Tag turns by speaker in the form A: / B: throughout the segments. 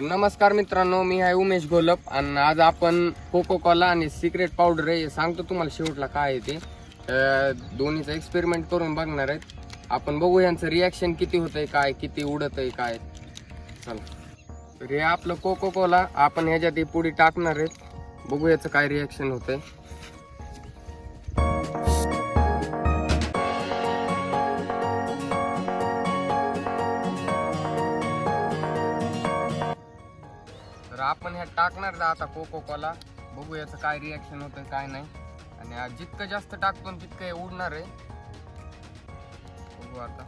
A: नमस्कार मित्रांनो, मी आहे उमेश घोलप आणि आज आपण कोको कोला आणि सिक्रेट पावडर आहे सांगतो तुम्हाला शेवटला काय आहे ते दोन्हीचा एक्सपेरिमेंट करून बघणार आहेत. आपण बघू यांचं रिॲक्शन किती होतंय, काय किती उडत आहे काय. चला तर हे आपलं कोको कोला आपण ह्याच्यात ही पुडी टाकणार आहेत. बघू याचं काय रिॲक्शन होतंय. तर आपण ह्यात टाकणार आता कोको कोला. बघू याचं काय रिॲक्शन होतं काय नाही. आणि जितकं जास्त टाकतो तितकं हे उडणार आहे. बघू आता.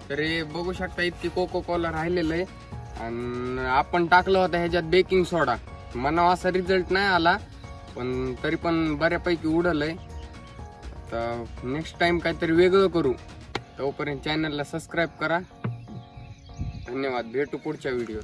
A: तरी बघू शकता इतकी कोको कोला राहिलेलं आहे. आणि आपण टाकलं होतं ह्याच्यात बेकिंग सोडा. मला असा रिझल्ट नाही आला, पण तरी पण बऱ्यापैकी उडलंय. तर नेक्स्ट टाइम काहीतरी वेगळं करू. तोपर्यंत चॅनलला सबस्क्राईब करा. धन्यवाद. भेटू पुढच्या व्हिडिओ.